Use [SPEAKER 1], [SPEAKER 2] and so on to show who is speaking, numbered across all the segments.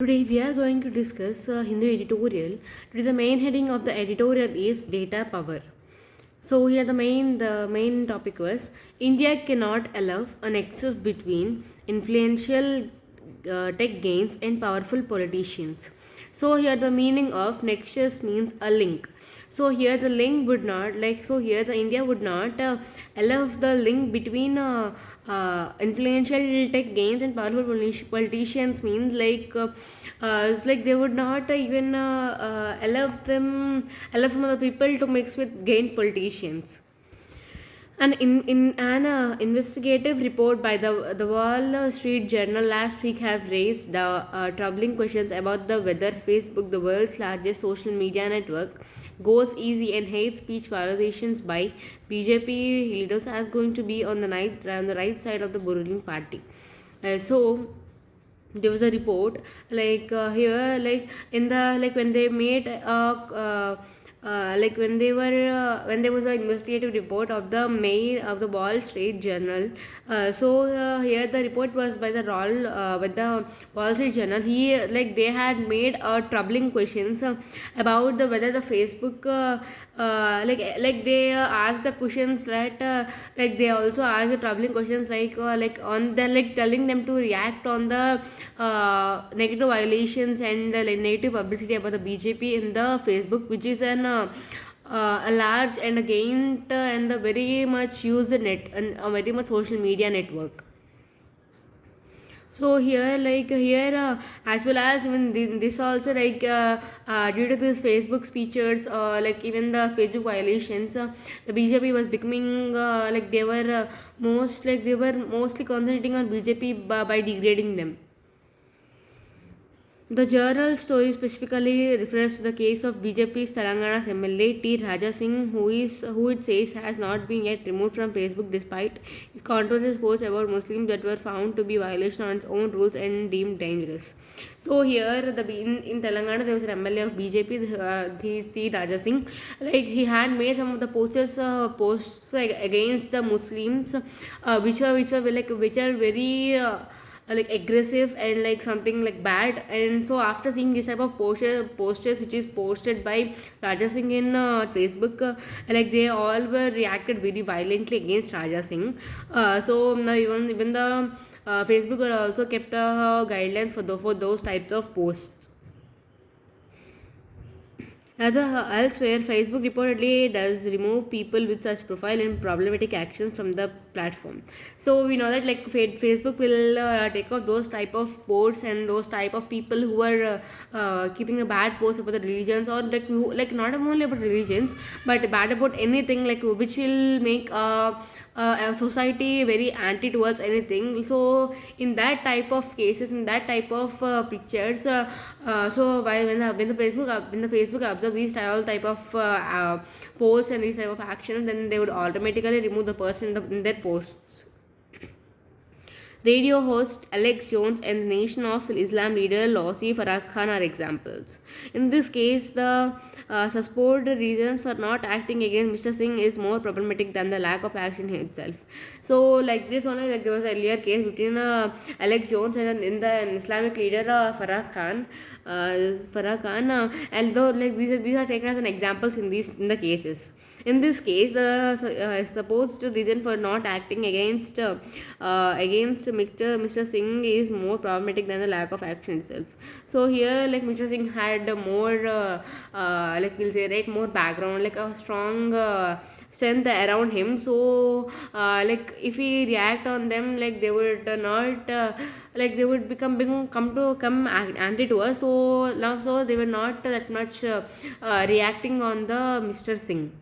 [SPEAKER 1] Today we are going to discuss Hindu editorial. Today the main heading of the editorial is data power. So here the main topic was India cannot allow a nexus between influential tech gains and powerful politicians. So here the meaning of nexus means a link. So here the link would not here the India would not allow the link between influential tech gains and powerful politicians means it's like they would not even allow some other people to mix with gained politicians. In an investigative report by the Wall Street Journal last week have raised the troubling questions about the whether Facebook, the world's largest social media network, goes easy and hate speech violations by BJP leaders as going to be on the right side of the ruling party. So there was a report here in the when they made when there was an investigative report of the main of the Wall Street Journal. Here the report was by the Wall Street Journal. They had made troubling questions about the whether the Facebook they asked the questions that they also asked the troubling questions on the telling them to react on the negative violations and the negative publicity about the BJP in the Facebook, which is a large and again and a very much used net and a very much social media network. So as well as even this also due to this Facebook speeches even the Facebook violations, the BJP was becoming they were mostly concentrating on BJP by degrading them. The journal story specifically refers to the case of BJP's Telangana's MLA T. Raja Singh, who it says has not been yet removed from Facebook despite his controversial posts about Muslims that were found to be violation on its own rules and deemed dangerous. So here, in Telangana, there was an MLA of BJP, T. Raja Singh. He had made some of the posts against the Muslims, which are very aggressive and something bad. And so after seeing this type of posters which is posted by Raja Singh in Facebook, they all were reacted very violently against Raja Singh. Even the Facebook were also kept guidelines for those types of posts. Elsewhere, Facebook reportedly does remove people with such profile and problematic actions from the platform. So we know that Facebook will take off those type of posts and those type of people who are keeping a bad post about the religions, or not only about religions but bad about anything which will make a society very anti towards anything. So in that type of cases, in that type of pictures, when the Facebook observe these type of posts and these type of actions, then they would automatically remove the person in their posts. Radio host Alex Jones and the Nation of Islam leader Lossi Farah Khan are examples. In this case, the supposed reasons for not acting against Mr. Singh is more problematic than the lack of action itself. So, this only, there was an earlier case between Alex Jones and in the Islamic leader Farah Khan. Although these are taken as an examples in the cases. In this case, the supposed reason for not acting against Mr. Singh is more problematic than the lack of action itself. So here, Mr. Singh had more, we'll say, right, more background, a strong strength around him. So if we react on them, they would not they would come anti to us. So they were not that much reacting on the Mr. Singh.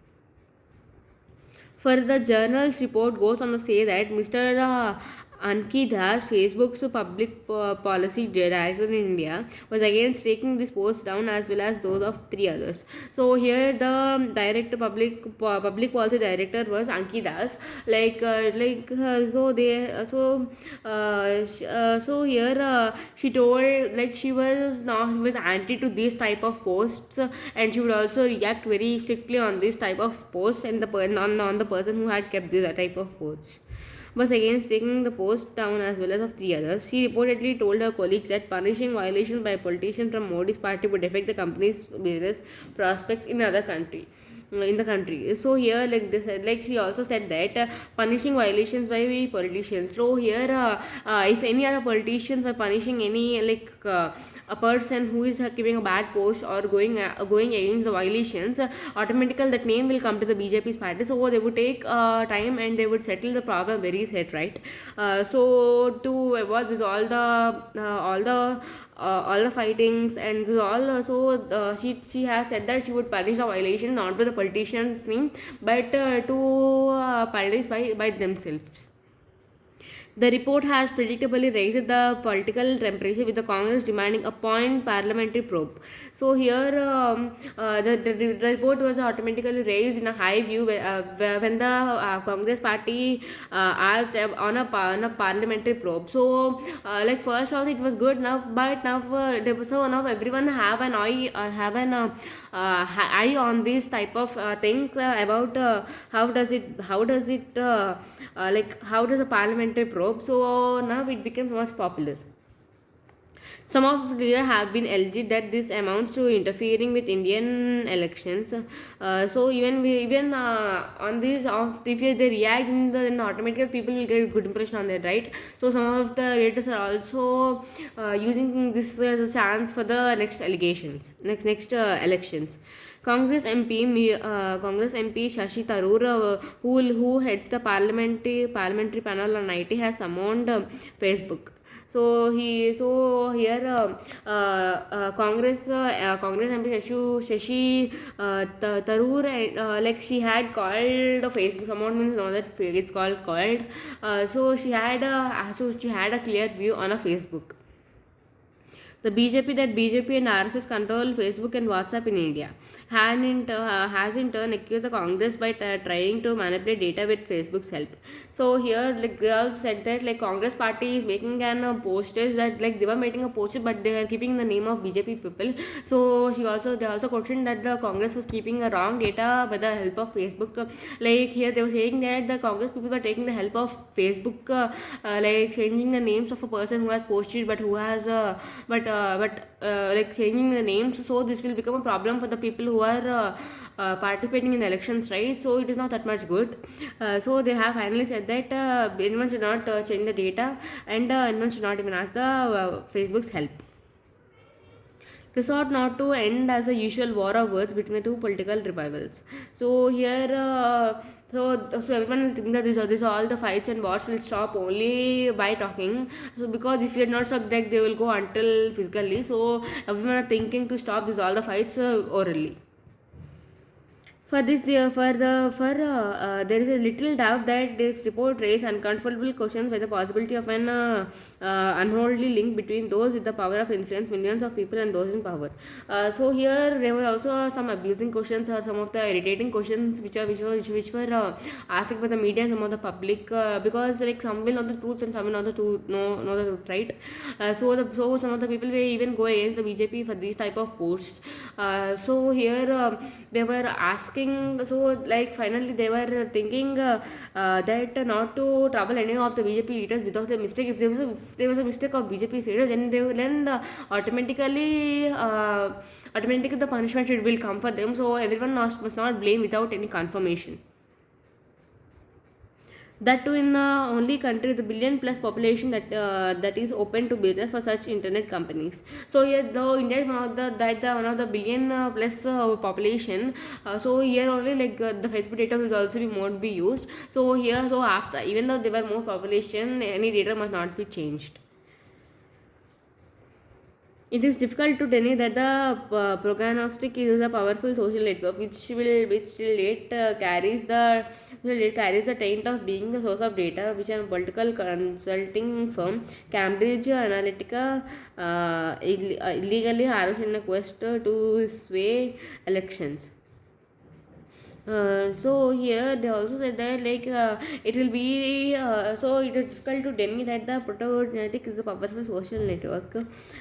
[SPEAKER 1] Further, journal's report goes on to say that Mr. Anki Das, Facebook's public policy director in India, was against taking this post down as well as those of three others. So here the public policy director was Anki Das. So here she told she was anti to these type of posts, and she would also react very strictly on this type of posts and on the person who had kept this type of posts. was against taking the post down as well as of three others. She reportedly told her colleagues that punishing violations by a politician from Modi's party would affect the company's business prospects in the country. So here, like this, like she also said that punishing violations by politicians. So here, if any other politicians are punishing any a person who is giving a bad post or going against the violations, automatically that name will come to the BJP's party. So they would take time and they would settle the problem very set, right? So to avoid this all the fightings and this all, she has said that she would punish the violation not with the politician's name but to punish by themselves. The report has predictably raised the political temperature, with the Congress demanding a point parliamentary probe. So here, the report was automatically raised in a high view when the Congress party asked on a parliamentary probe. So, like first also it was good now, but now so now everyone have an eye on this type of things about how does a parliamentary probe. So now it becomes much popular. Some of the leaders have been alleged that this amounts to interfering with Indian elections. So even on this, if they react, then automatically people will get a good impression on that, right? So some of the leaders are also using this as a chance for the next elections. Congress MP Shashi Tharoor, who heads the parliamentary panel on IT, has summoned Facebook. So here Congress MP Shashi Tharoor, like she had called the Facebook. Someone means know that it's called. So she had a clear view on a Facebook. The BJP and RSS control Facebook and WhatsApp in India has in turn accused the Congress by trying to manipulate data with Facebook's help. So here, like they also said that like Congress party is making an posters that like they were making a poster, but they are keeping the name of BJP people. So they also questioned that the Congress was keeping a wrong data by the help of Facebook. Like here they were saying that the Congress people were taking the help of Facebook, like changing the names of a person who has posted but who has like changing the names. So this will become a problem for the people who are participating in the elections, right? So it is not that much good. So they have finally said that anyone should not change the data, and anyone should not even ask the Facebook's help. This ought not to end as a usual war of words between the two political rivals. So here, so everyone will think that this all the fights and wars will stop only by talking. So because if you are not stuck, that they will go until physically. So everyone are thinking to stop this all the fights orally. For this, there is a little doubt that this report raised uncomfortable questions by the possibility of an unholy link between those with the power of influence millions of people and those in power. So here there were also some abusing questions or some of the irritating questions which were asked by the media and some of the public, because like some will know the truth and some will know the truth, know the truth, right? So some of the people will even go against the BJP for these type of posts. So here they were asking. So like finally they were thinking that not to trouble any of the BJP leaders without a mistake. If there was a mistake of BJP's leader, then they will automatically the punishment will come for them. So everyone must not blame without any confirmation. That too in the only country with a billion plus population that is open to business for such internet companies. So here, though India is one of the billion plus population, so here only like the Facebook data will also won't be used. So here, so after, even though there were more population, any data must not be changed. It is difficult to deny that the prognostic is a powerful social network which yet carries the taint of being the source of data, which a political consulting firm Cambridge Analytica illegally harvested in a quest to sway elections. So here they also said that it will be so it is difficult to tell me that the protogenetic is a powerful social network.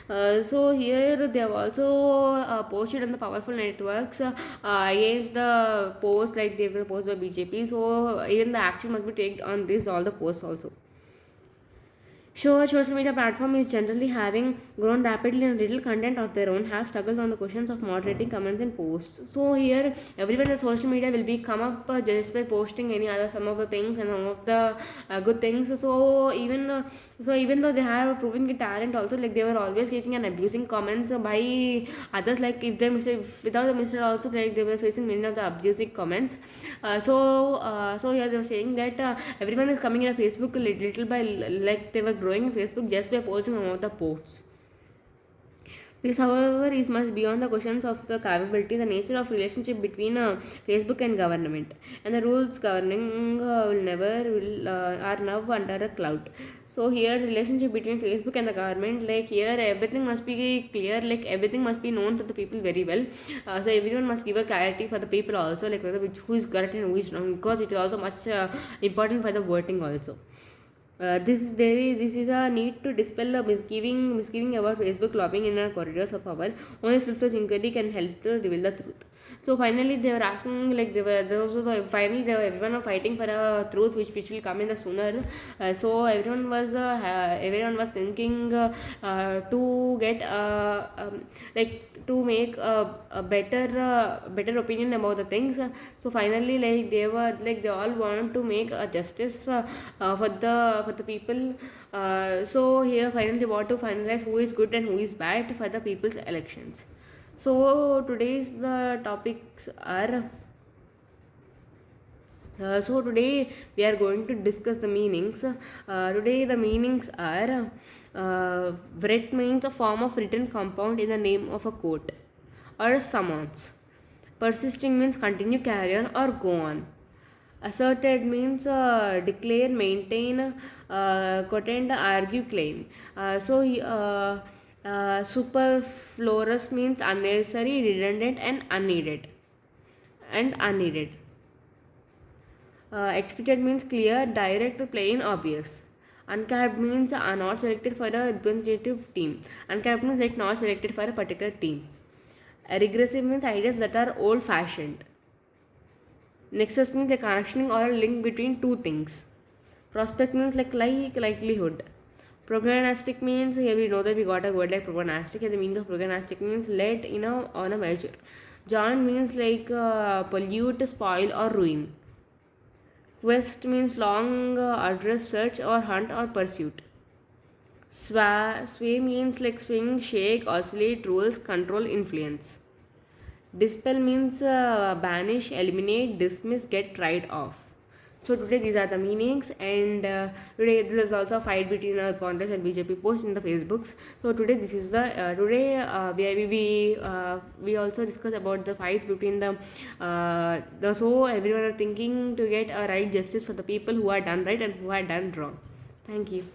[SPEAKER 1] So here they have also posted on the powerful networks against the post like they were posted by BJP. So even the action must be taken on this all the posts also. Sure, social media platform is generally having grown rapidly and little content of their own have struggled on the questions of moderating comments and posts. So here everyone in social media will be come up just by posting any other some of the things and some of the good things. So even though they have proving the talent also like they were always getting and abusing comments by others like if they without the mistake also like they were facing many of the abusive comments. So yeah they were saying that everyone is coming in a Facebook little by like they were growing Facebook just by posting some of the posts. This, however, is much beyond the questions of the capability, the nature of relationship between Facebook and government, and the rules governing are now under a cloud. So here, the relationship between Facebook and the government, like here, everything must be clear, like everything must be known to the people very well. So everyone must give a clarity for the people also, like whether who is correct and who is wrong, because it is also much important for the voting also. This is a need to dispel the misgiving about Facebook lobbying in our corridors of power. Only filters inquiry can help to reveal the truth. So finally, they were asking like finally they were everyone were fighting for a truth which will come in the sooner. So everyone was thinking to get to make a better opinion about the things. So finally, like they all want to make a justice for the people. So here finally they want to finalize who is good and who is bad for the people's elections. So today's the topics are. So today we are going to discuss the meanings. Today the meanings are writ means a form of written compound in the name of a court or a summons. Persisting means continue, carry on, or go on. Asserted means declare, maintain, contend, argue, claim. Superfluous means unnecessary, redundant, and unneeded. Expected means clear, direct, plain, obvious. Uncapped means are not selected for a representative team. Uncapped means like not selected for a particular team. Regressive means ideas that are old fashioned. Nexus means a connection or a link between two things. Prospect means like likelihood. Prognostic means here we know that we got a word like prognostic, and the meaning of prognostic means led on a measure. John means like pollute, spoil, or ruin. Quest means long arduous search or hunt or pursuit. Sway means like swing, shake, oscillate, rules, control, influence. Dispel means banish, eliminate, dismiss, get rid of. So today these are the meanings, and today there is also a fight between Congress and BJP post in the Facebooks. So today this is the we also discuss about the fights between so everyone are thinking to get a right justice for the people who are done right and who are done wrong. Thank you.